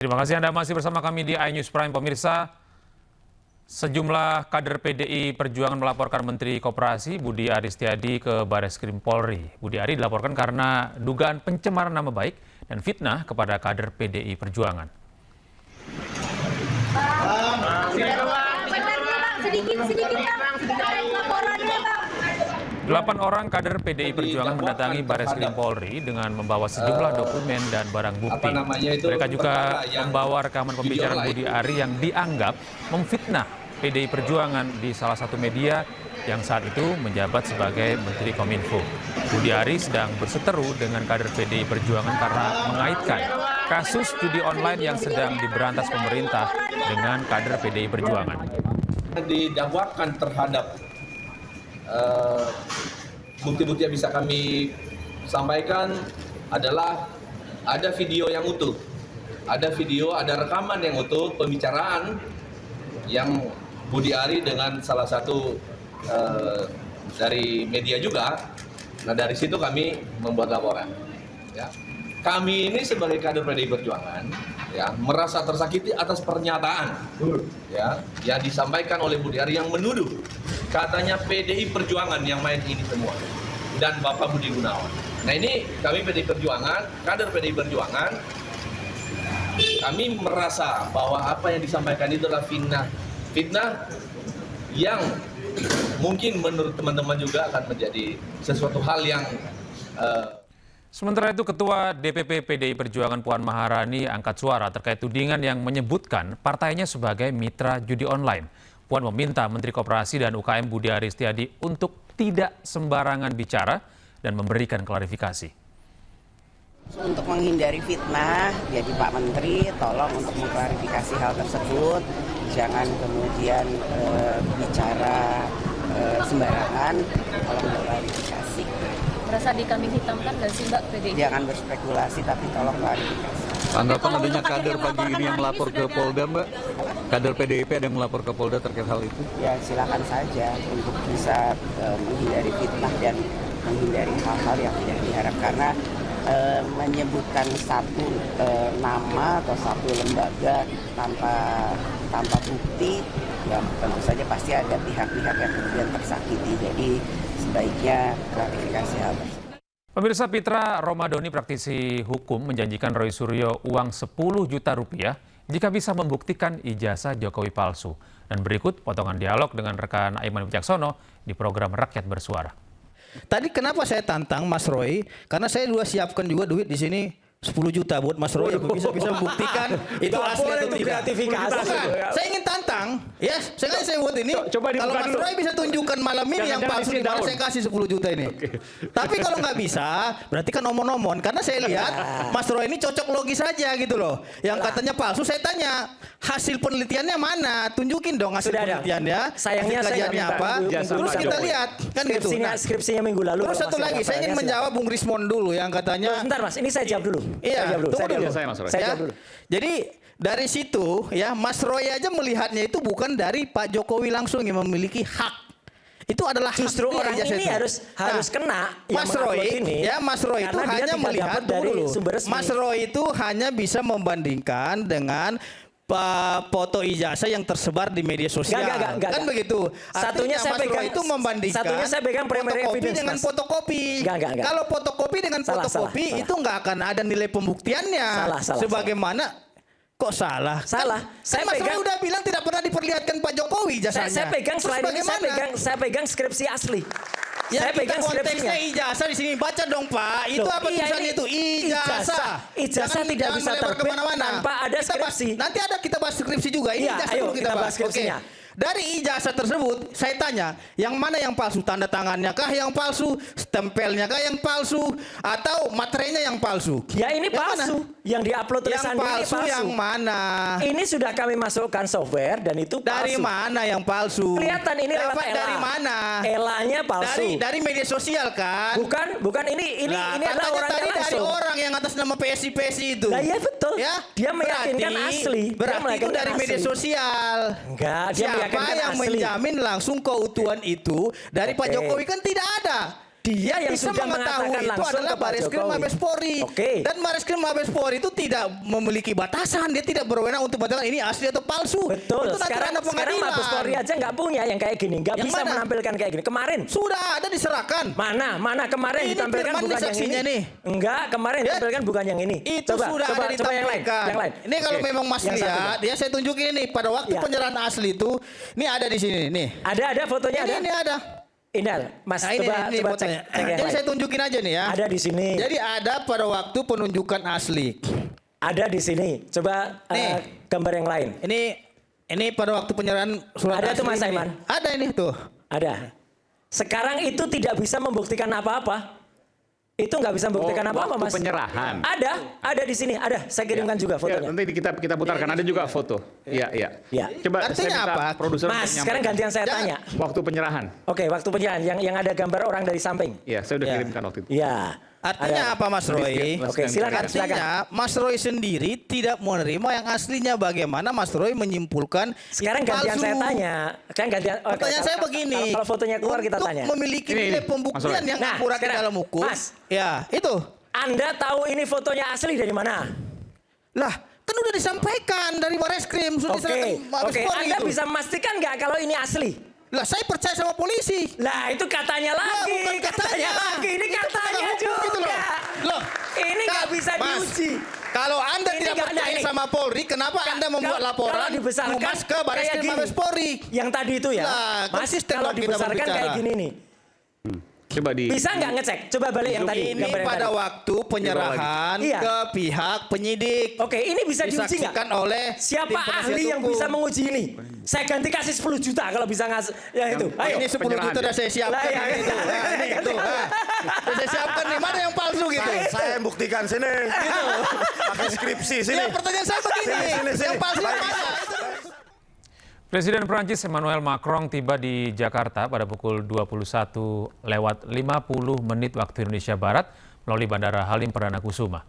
Terima kasih Anda masih bersama kami di iNews Prime. Pemirsa, sejumlah kader PDI Perjuangan melaporkan Menteri Koperasi Budi Aris Setiadi ke Bareskrim Polri. Budi Ari dilaporkan karena dugaan pencemaran nama baik dan fitnah kepada kader PDI Perjuangan. Delapan orang kader PDI Perjuangan mendatangi Bareskrim Polri dengan membawa sejumlah dokumen dan barang bukti. Mereka juga membawa rekaman pembicaraan Budi Ari yang dianggap memfitnah PDI Perjuangan di salah satu media yang saat itu menjabat sebagai Menteri Kominfo. Budi Ari sedang berseteru dengan kader PDI Perjuangan karena mengaitkan kasus judi online yang sedang diberantas pemerintah dengan kader PDI Perjuangan. Didakwakan terhadap bukti-bukti yang bisa kami sampaikan adalah ada video yang utuh, ada rekaman yang utuh pembicaraan yang Budi Ari dengan salah satu dari media juga. Nah, dari situ kami membuat laporan. Ya. Kami ini sebagai kader PDI Perjuangan ya merasa tersakiti atas pernyataan ya yang disampaikan oleh Budi Ari yang menuduh katanya PDI Perjuangan yang main ini semua dan Bapak Budi Gunawan. Nah, ini kami PDI Perjuangan, kader PDI Perjuangan, kami merasa bahwa apa yang disampaikan itu adalah fitnah yang mungkin menurut teman-teman juga akan menjadi sesuatu hal yang Sementara itu, Ketua DPP PDI Perjuangan Puan Maharani angkat suara terkait tudingan yang menyebutkan partainya sebagai mitra judi online. Puan meminta Menteri Koperasi dan UKM Budi Aris Setiadi untuk tidak sembarangan bicara dan memberikan klarifikasi. Untuk menghindari fitnah, jadi Pak Menteri tolong untuk mengklarifikasi hal tersebut. Jangan kemudian bicara sembarangan, tolong klarifikasi. Merasa dikambing hitamkan nggak sih Mbak PDI? Jangan berspekulasi tapi tolong klarifikasi. Tanggapan adanya kader pagi ini yang melapor ke Polda, Mbak? Kader PDIP ada yang melapor ke Polda terkait hal itu? Ya silakan saja untuk bisa menghindari fitnah dan menghindari hal-hal yang tidak diharapkan. Karena menyebutkan satu nama atau satu lembaga tanpa bukti, ya tentu saja pasti ada pihak-pihak yang kemudian tersakiti. Jadi sebaiknya klarifikasi hal tersebut. Pemirsa, Pitra Romadoni, praktisi hukum, menjanjikan Roy Suryo uang 10 juta rupiah jika bisa membuktikan ijazah Jokowi palsu. Dan berikut potongan dialog dengan rekan Aiman Wicaksono di program Rakyat Bersuara. Tadi kenapa saya tantang Mas Roy? Karena saya juga siapkan juga duit di sini 10 juta buat Mas Roy yang bisa buktikan itu asli atau tidak. Kreativitas. Saya ingin tantang, ya. Saya buat ini. Kalau Mas Roy bisa tunjukkan malam ini yang palsu di mana saya kasih 10 juta ini. Tapi kalau nggak bisa, berarti kan omon-omon. Karena saya lihat Mas Roy ini cocok logis saja gitu loh. Yang katanya palsu, saya tanya hasil penelitiannya mana? Tunjukin dong hasil penelitiannya. Sayangnya saya apa? Terus kita lihat kan gitu. Skripsinya minggu lalu. Terus satu lagi, saya ingin menjawab Bung Rismon dulu yang katanya. Sebentar Mas, ini saya jawab dulu. Iya, tunggu dulu. Saya jawab dulu. Jadi dari situ ya Mas Roy aja melihatnya itu bukan dari Pak Jokowi langsung yang memiliki hak. Itu adalah justru orang ini harus kena. Mas Roy ini, ya Mas Roy itu hanya melihat dulu. Mas Roy itu hanya bisa membandingkan dengan foto ijazah yang tersebar di media sosial. Enggak. Kan begitu. Satunya saya pegang itu membandingkan. Satunya saya pegang primary evidence dengan fotokopi. Enggak. Kalau fotokopi dengan fotokopi itu enggak akan ada nilai pembuktiannya. Sebagaimana kok salah? Saya Mas pegang, Roy udah bilang tidak pernah diperlihatkan Pak Jokowi jasanya. Saya pegang slide ini, saya pegang skripsi asli. Ya, saya pegang konteksnya ijazah di sini, baca dong Pak. Itu apa tulisannya itu? Ijazah tidak bisa terbit tanpa ada skripsi. Nanti ada kita bahas skripsi juga. Ini ijazah dulu kita bahas skripsinya. Dari ijazah tersebut, saya tanya, yang mana yang palsu? Tanda tangannya kah yang palsu? Stempelnya kah yang palsu? Atau materinya yang palsu? Ya ini palsu. Yang diupload tulisan ini palsu. Yang mana? Ini sudah kami masukkan software dan itu palsu. Dari mana yang palsu? Kelihatan ini lewat ELA. Dari mana? ELA-nya palsu. Dari media sosial kan? Bukan ini adalah orangnya langsung. Dari orang yang atas nama PSI itu. Nah, iya betul. Ya? Dia meyakinkan asli. Berarti itu dari media sosial. Enggak, dia siapa yang asli. menjamin langsung keutuhan itu dari Pak Jokowi kan tidak ada. Dia yang bisa sudah mengetahui mengatakan itu langsung adalah ke Pak Bareskrim Jokowi. Mabes Polri. Oke. Dan Bareskrim Mabes Polri itu tidak memiliki batasan, dia tidak berwenang untuk mengatakan ini asli atau palsu. Betul. Itu nanti Sekarang ranah pengadilan. Mabes Polri aja nggak punya yang kayak gini, nggak Yang bisa mana? menampilkan kayak gini. Kemarin Sudah ada diserahkan. mana kemarin Ini ditampilkan Firman bukan yang saksinya ini. nih. Enggak, kemarin Ya. ditampilkan bukan yang ini. Itu coba, sudah coba, ada coba yang lain. ditampilkan. Yang lain. Ini kalau Oke. memang Mas Yang satu, lihat, Bang. ya saya tunjukin ini pada waktu Ya. penyerahan asli itu, ini ada di sini nih. Ada fotonya ada. Ini ada. Ini ada. Mas, Nah, ini coba cek fotonya. yang Jadi lain. saya tunjukin aja nih ya. Ada di sini. Jadi ada pada waktu penunjukan asli. Ada di sini. Coba Nih. gambar yang lain. Ini pada waktu penyerahan surat Ada asli. tuh, Mas ini. Aiman? Ada ini tuh. Ada. Sekarang itu tidak bisa membuktikan apa-apa. Itu nggak bisa membuktikan apa-apa, waktu Mas. penyerahan. Ada di sini. Ada. Saya kirimkan juga Ya, fotonya. nanti kita putarkan, ada juga foto. Iya. Ya. Coba Artinya saya minta apa? produser Mas, untuk sekarang menyampaikan. gantian saya Jangan. tanya. Waktu penyerahan. Oke, waktu penyerahan yang ada gambar orang dari samping. Iya, saya udah Ya. kirimkan waktu itu. Iya. Artinya Ada. apa Mas Roy? Oke, silakan. Artinya Mas Roy sendiri tidak menerima yang aslinya. Bagaimana Mas Roy menyimpulkan Sekarang itu gantian palsu? saya tanya. Sekarang gantian. oke, Pertanyaan saya begini. Kalau fotonya keluar kita untuk tanya. memiliki Ini, nilai Mas pembuktian Roy. yang Nah, akurat di sekarang, dalam hukum. Mas. Ya, itu. Anda tahu ini fotonya asli dari mana? Lah, kan udah disampaikan dari Bareskrim, sudah diserahkan Mabes Oke. Polri Anda itu. bisa memastikan nggak kalau ini asli? Lah, saya percaya sama polisi. Lah itu katanya lagi, bukan katanya. lagi, ini Itu katanya hukum juga. gitu loh. Loh, Ini nggak bisa Mas, diuji. Kalau Anda Ini tidak nggak- percaya nah, ini. sama Polri, kenapa Anda membuat Kalau laporan dibesarkan Humas ke kayak Bareskrim gini. Mabes Polri? Yang tadi itu ya, Lah, Mas, konsisten kalau dong kita dibesarkan berbicara. kayak gini nih, Coba di bisa nggak ngecek? Coba balik yang tadi. Ini gambar yang pada tadi. waktu penyerahan Iya. ke pihak penyidik. Oke, ini bisa diuji nggak? Disaksikan oleh Siapa tim penasihat ahli yang hukum. bisa menguji ini? Saya ganti kasih 10 juta kalau bisa ngasih. Ya itu. Ayo. Ini 10 juta udah saya siapkan. Lah, ya, Ini tuh. Nah, ini itu. Nah, udah saya siapkan nih. Mana yang palsu gitu? Saya yang buktikan sini. Pakai skripsi sini. Ya, pertanyaan saya begini. Sini. Yang palsu yang mana? Presiden Prancis Emmanuel Macron tiba di Jakarta pada pukul 21:50 waktu Indonesia Barat melalui Bandara Halim Perdana Kusuma.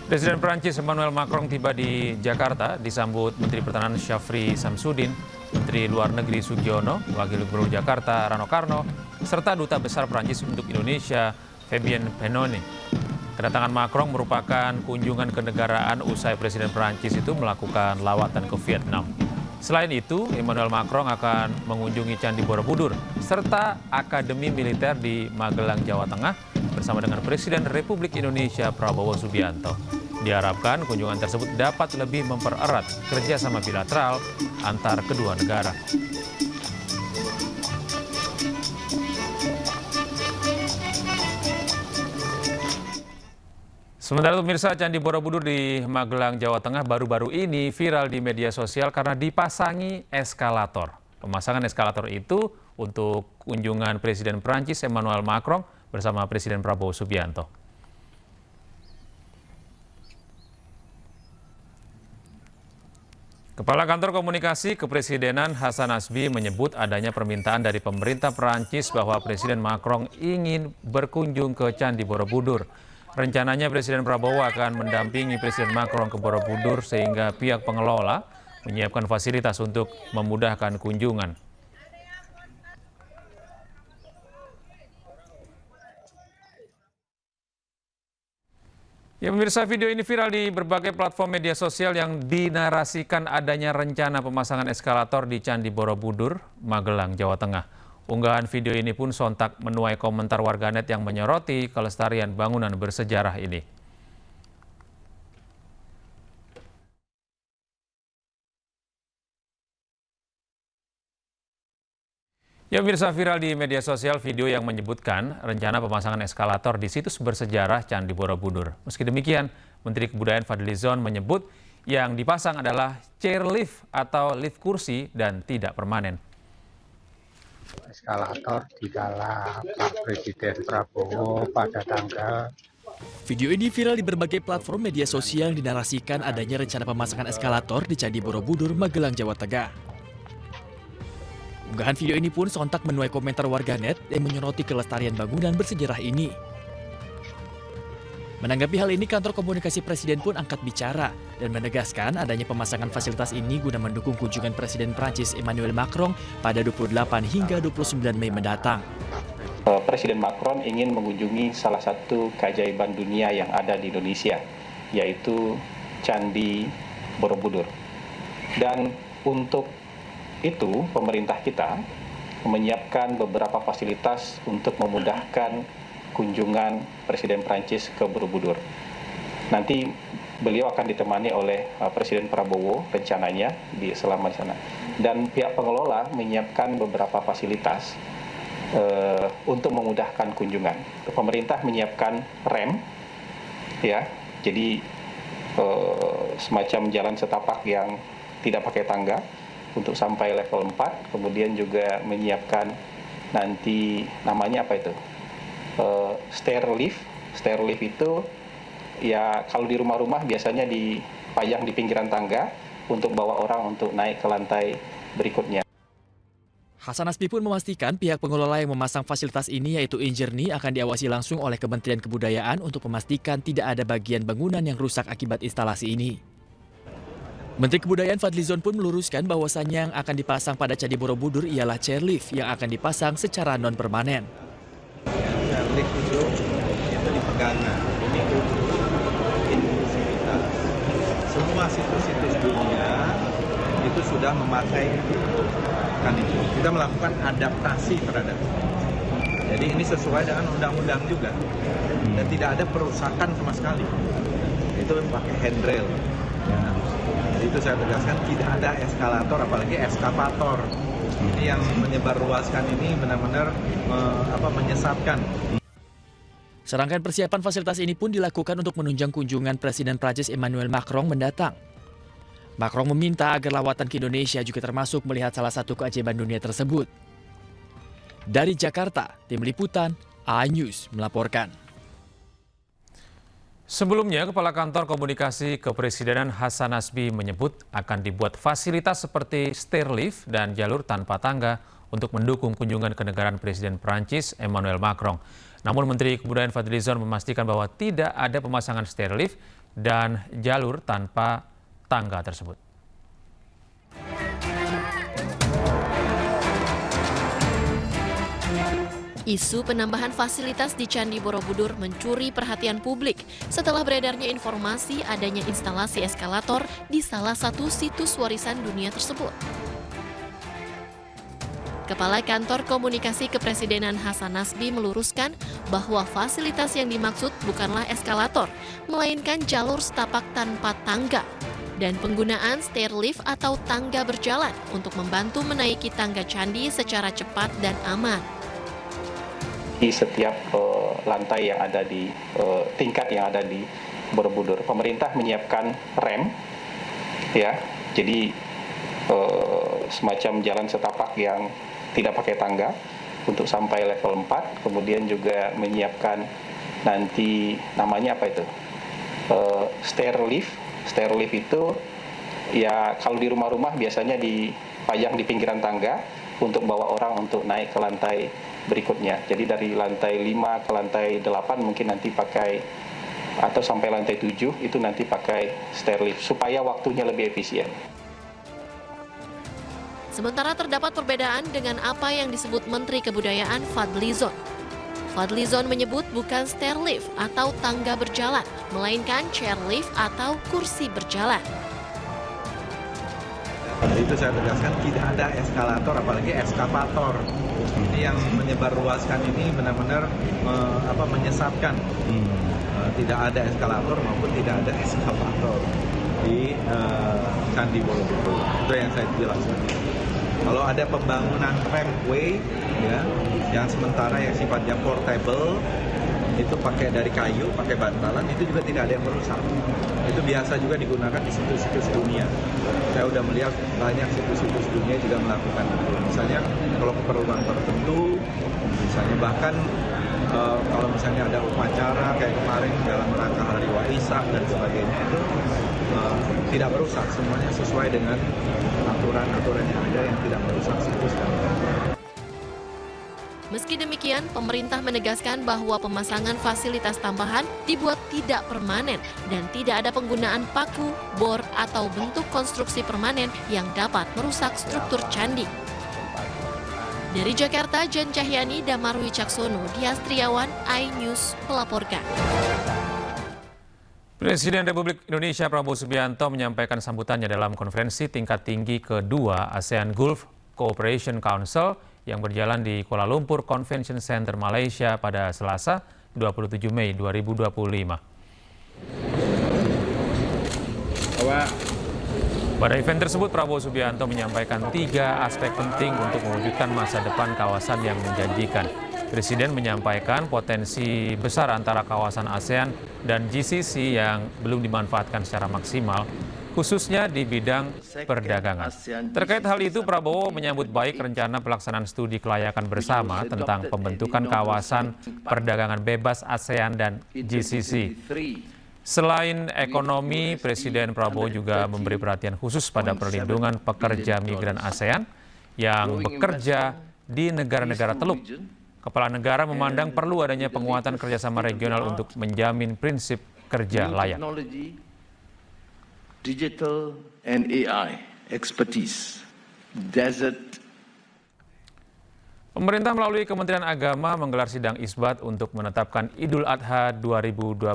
Presiden Prancis Emmanuel Macron tiba di Jakarta disambut Menteri Pertahanan Syafri Samsudin, Menteri Luar Negeri Sugiono, Wakil Gubernur Jakarta Rano Karno, serta Duta Besar Prancis untuk Indonesia Fabien Penone. Kedatangan Macron merupakan kunjungan kenegaraan usai Presiden Prancis itu melakukan lawatan ke Vietnam. Selain itu, Emmanuel Macron akan mengunjungi Candi Borobudur serta Akademi Militer di Magelang, Jawa Tengah bersama dengan Presiden Republik Indonesia Prabowo Subianto. Diharapkan kunjungan tersebut dapat lebih mempererat kerjasama bilateral antar kedua negara. Sementara itu pemirsa, Candi Borobudur di Magelang, Jawa Tengah baru-baru ini viral di media sosial karena dipasangi eskalator. Pemasangan eskalator itu untuk kunjungan Presiden Prancis Emmanuel Macron bersama Presiden Prabowo Subianto. Kepala Kantor Komunikasi Kepresidenan Hasan Nasbi menyebut adanya permintaan dari pemerintah Prancis bahwa Presiden Macron ingin berkunjung ke Candi Borobudur. Rencananya Presiden Prabowo akan mendampingi Presiden Macron ke Borobudur sehingga pihak pengelola menyiapkan fasilitas untuk memudahkan kunjungan. Ya pemirsa, video ini viral di berbagai platform media sosial yang dinarasikan adanya rencana pemasangan eskalator di Candi Borobudur, Magelang, Jawa Tengah. Unggahan video ini pun sontak menuai komentar warganet yang menyoroti kelestarian bangunan bersejarah ini. Ya pemirsa, viral di media sosial video yang menyebutkan rencana pemasangan eskalator di situs bersejarah Candi Borobudur. Meski demikian, Menteri Kebudayaan Fadlizon menyebut yang dipasang adalah chairlift atau lift kursi dan tidak permanen. Eskalator di kala Pak Presiden Prabowo pada tanggal. Video ini viral di berbagai platform media sosial yang dinarasikan adanya rencana pemasangan eskalator di Candi Borobudur, Magelang, Jawa Tengah. Unggahan video ini pun sontak menuai komentar warganet yang menyoroti kelestarian bangunan bersejarah ini. Menanggapi hal ini, kantor komunikasi Presiden pun angkat bicara dan menegaskan adanya pemasangan fasilitas ini guna mendukung kunjungan Presiden Prancis Emmanuel Macron pada 28 hingga 29 Mei mendatang. Presiden Macron ingin mengunjungi salah satu keajaiban dunia yang ada di Indonesia, yaitu Candi Borobudur. Dan untuk itu, pemerintah kita menyiapkan beberapa fasilitas untuk memudahkan kunjungan Presiden Prancis ke Borobudur. Nanti beliau akan ditemani oleh Presiden Prabowo rencananya selama di sana. Dan pihak pengelola menyiapkan beberapa fasilitas untuk memudahkan kunjungan. Pemerintah menyiapkan rem, ya, jadi semacam jalan setapak yang tidak pakai tangga untuk sampai level 4. Kemudian juga menyiapkan nanti namanya apa itu? Stair lift. Stair lift itu ya kalau di rumah-rumah biasanya dipajang di pinggiran tangga untuk bawa orang untuk naik ke lantai berikutnya. Hasan Nasbi pun memastikan pihak pengelola yang memasang fasilitas ini yaitu Injerni akan diawasi langsung oleh Kementerian Kebudayaan untuk memastikan tidak ada bagian bangunan yang rusak akibat instalasi ini. Menteri Kebudayaan Fadlizon pun meluruskan bahwasannya yang akan dipasang pada Candi Borobudur ialah chairlift yang akan dipasang secara non-permanen. Chairlift itu di pegangan, ini untuk inklusivitas. Semua situs-situs dunia itu sudah memakai kan itu. Kita melakukan adaptasi terhadap itu. Jadi ini sesuai dengan undang-undang juga dan tidak ada perusakan sama sekali. Itu pakai handrail. Ya. Jadi itu saya tegaskan tidak ada eskalator apalagi eskavator. Ini yang menyebarluaskan ini benar-benar menyesatkan. Serangkaian persiapan fasilitas ini pun dilakukan untuk menunjang kunjungan Presiden Prancis Emmanuel Macron mendatang. Macron meminta agar lawatan ke Indonesia juga termasuk melihat salah satu keajaiban dunia tersebut. Dari Jakarta, Tim Liputan, A-News melaporkan. Sebelumnya, Kepala Kantor Komunikasi Kepresidenan Hasan Nasbi menyebut akan dibuat fasilitas seperti stair lift dan jalur tanpa tangga untuk mendukung kunjungan kenegaraan Presiden Prancis Emmanuel Macron. Namun Menteri Kebudayaan Fadlizon memastikan bahwa tidak ada pemasangan stair lift dan jalur tanpa tangga tersebut. Isu penambahan fasilitas di Candi Borobudur mencuri perhatian publik setelah beredarnya informasi adanya instalasi eskalator di salah satu situs warisan dunia tersebut. Kepala Kantor Komunikasi Kepresidenan Hasan Nasbi meluruskan bahwa fasilitas yang dimaksud bukanlah eskalator, melainkan jalur setapak tanpa tangga dan penggunaan stair lift atau tangga berjalan untuk membantu menaiki tangga candi secara cepat dan aman. Di setiap lantai yang ada di tingkat yang ada di Borobudur, pemerintah menyiapkan rem, ya, jadi semacam jalan setapak yang tidak pakai tangga untuk sampai level 4, kemudian juga menyiapkan nanti namanya apa itu? Stair lift. Stair lift itu ya kalau di rumah-rumah biasanya dipajang di pinggiran tangga untuk bawa orang untuk naik ke lantai berikutnya. Jadi dari lantai 5 ke lantai 8 mungkin nanti pakai atau sampai lantai 7 itu nanti pakai stair lift supaya waktunya lebih efisien. Sementara terdapat perbedaan dengan apa yang disebut Menteri Kebudayaan Fadlizon. Fadlizon menyebut bukan stair lift atau tangga berjalan, melainkan chair lift atau kursi berjalan. Itu saya tegaskan tidak ada eskalator apalagi eskavator. Ini yang menyebarluaskan ini benar-benar menyesatkan. Tidak ada eskalator maupun tidak ada eskavator di Candi Borobudur. Itu yang saya jelaskan. Kalau ada pembangunan rampway ya, yang sementara yang sifatnya portable itu pakai dari kayu, pakai bantalan, itu juga tidak ada yang merusak. Itu biasa juga digunakan di situs-situs dunia. Saya sudah melihat banyak situs-situs dunia juga melakukan itu. Misalnya kalau keperluan tertentu, misalnya bahkan kalau misalnya ada upacara kayak kemarin dalam rangka Hari Waisak dan sebagainya itu tidak merusak, semuanya sesuai dengan aturan-aturan yang ada yang tidak merusak situs dan Meski demikian, pemerintah menegaskan bahwa pemasangan fasilitas tambahan dibuat tidak permanen dan tidak ada penggunaan paku, bor, atau bentuk konstruksi permanen yang dapat merusak struktur candi. Dari Jakarta, Jan Cahyani, Damar Wicaksono, Dias Triawan, iNews melaporkan. Presiden Republik Indonesia Prabowo Subianto menyampaikan sambutannya dalam konferensi tingkat tinggi kedua ASEAN Gulf Cooperation Council yang berjalan di Kuala Lumpur Convention Center, Malaysia pada Selasa 27 Mei 2025. Pada event tersebut, Prabowo Subianto menyampaikan 3 aspek penting untuk mewujudkan masa depan kawasan yang menjanjikan. Presiden menyampaikan potensi besar antara kawasan ASEAN dan GCC yang belum dimanfaatkan secara maksimal, khususnya di bidang perdagangan. Terkait hal itu, Prabowo menyambut baik rencana pelaksanaan studi kelayakan bersama tentang pembentukan kawasan perdagangan bebas ASEAN dan GCC. Selain ekonomi, Presiden Prabowo juga memberi perhatian khusus pada perlindungan pekerja migran ASEAN yang bekerja di negara-negara Teluk. Kepala negara memandang perlu adanya penguatan kerjasama regional untuk menjamin prinsip kerja layak. Digital and AI expertise, desert. Pemerintah melalui Kementerian Agama menggelar sidang isbat untuk menetapkan Idul Adha 2025.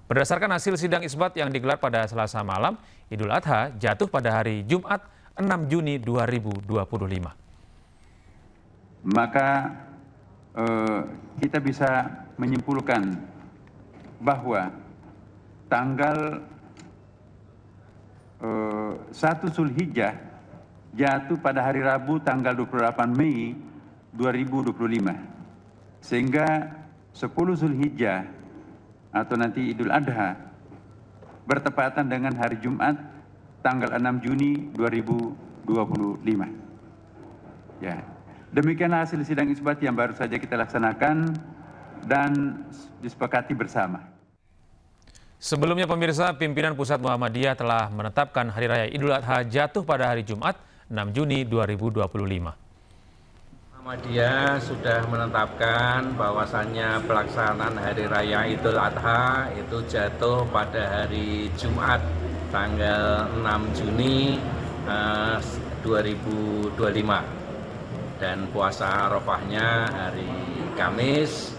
Berdasarkan hasil sidang isbat yang digelar pada Selasa malam, Idul Adha jatuh pada hari Jumat 6 Juni 2025. Maka kita bisa menyimpulkan bahwa tanggal 1 Zulhijjah jatuh pada hari Rabu tanggal 28 Mei 2025. Sehingga 10 Zulhijjah atau nanti Idul Adha bertepatan dengan hari Jumat tanggal 6 Juni 2025. Ya. Demikian hasil sidang isbat yang baru saja kita laksanakan dan disepakati bersama. Sebelumnya pemirsa, pimpinan Pusat Muhammadiyah telah menetapkan Hari Raya Idul Adha jatuh pada hari Jumat 6 Juni 2025. Muhammadiyah sudah menetapkan bahwasannya pelaksanaan Hari Raya Idul Adha itu jatuh pada hari Jumat tanggal 6 Juni 2025 dan puasa Arafahnya hari Kamis